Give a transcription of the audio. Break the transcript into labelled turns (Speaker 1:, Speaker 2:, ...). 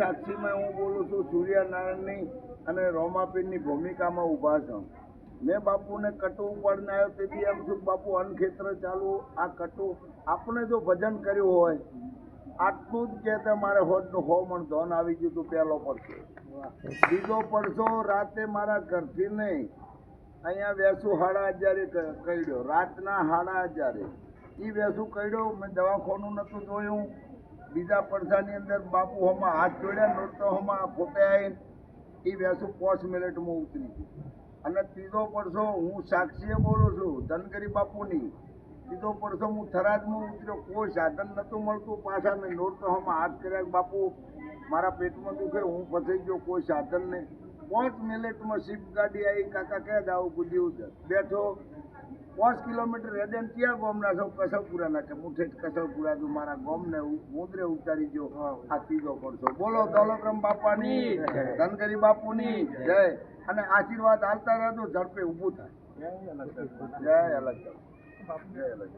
Speaker 1: સાક્ષીમાં હું બોલું છું, સૂર્યનારાયણની અને રોમાપીરની ભૂમિકામાં ઊભા છું. મેં બાપુને કટુ ઉપાડીને આવ્યો તેથી એમ છું બાપુ અન્નક્ષેત્ર ચાલુ. આ કટુ આપણે જો ભજન કર્યું હોય આટલું જ કહેતા મારે હોદનું 100 મણ ધન આવી ગયું હતું. પહેલો પડશો, બીજો પડશો રાતે મારા ઘરથી નહીં, અહીંયા વેસુ 11,500 કઈડ્યો, રાતના 11,500 એ વેસુ કઈડ્યો. મેં દવાખાનું નહોતું જોયું. બીજા પડસાની અંદર બાપુ હમણાં હાથ જોડ્યા નોટતો હમણાં ફોટે આવીને એ વેસુ 5 મિનિટમાં ઉતરી ગયું. અને ત્રીજો પડશો હું સાક્ષીએ બોલું છું ધનગરી બાપુની. ત્રીજો પડશો હું થરાદમાં ઉતર્યો, કોઈ સાધન નહોતું મળતું. પાછા મેં નોટતો હમણાં હાથ કર્યા, બાપુ મારા પેટમાં દુખે, હું ફસાઈ ગયો, કોઈ સાધન નહીં. 5 મિનિટમાં શિપ ગાડી આવી. કાકા ક્યાં જાવ? ગુજી ઉતર બેઠો. 5 કિલોમીટર રેડન ક્યાં ગામના છો? કસલપુરાના કે હું ઠેઠ કસલપુરા છું. મારા ગામને મુદ્રે ઉતારી ગયો. આ ત્રીજો પડશો. બોલો દોલતરામ બાપાની, ધનગરી બાપુની જય. અને આશીર્વાદ હાલતા રહેજો, ઝડપે ઊભું થાય. જય અલગ જય અલગ.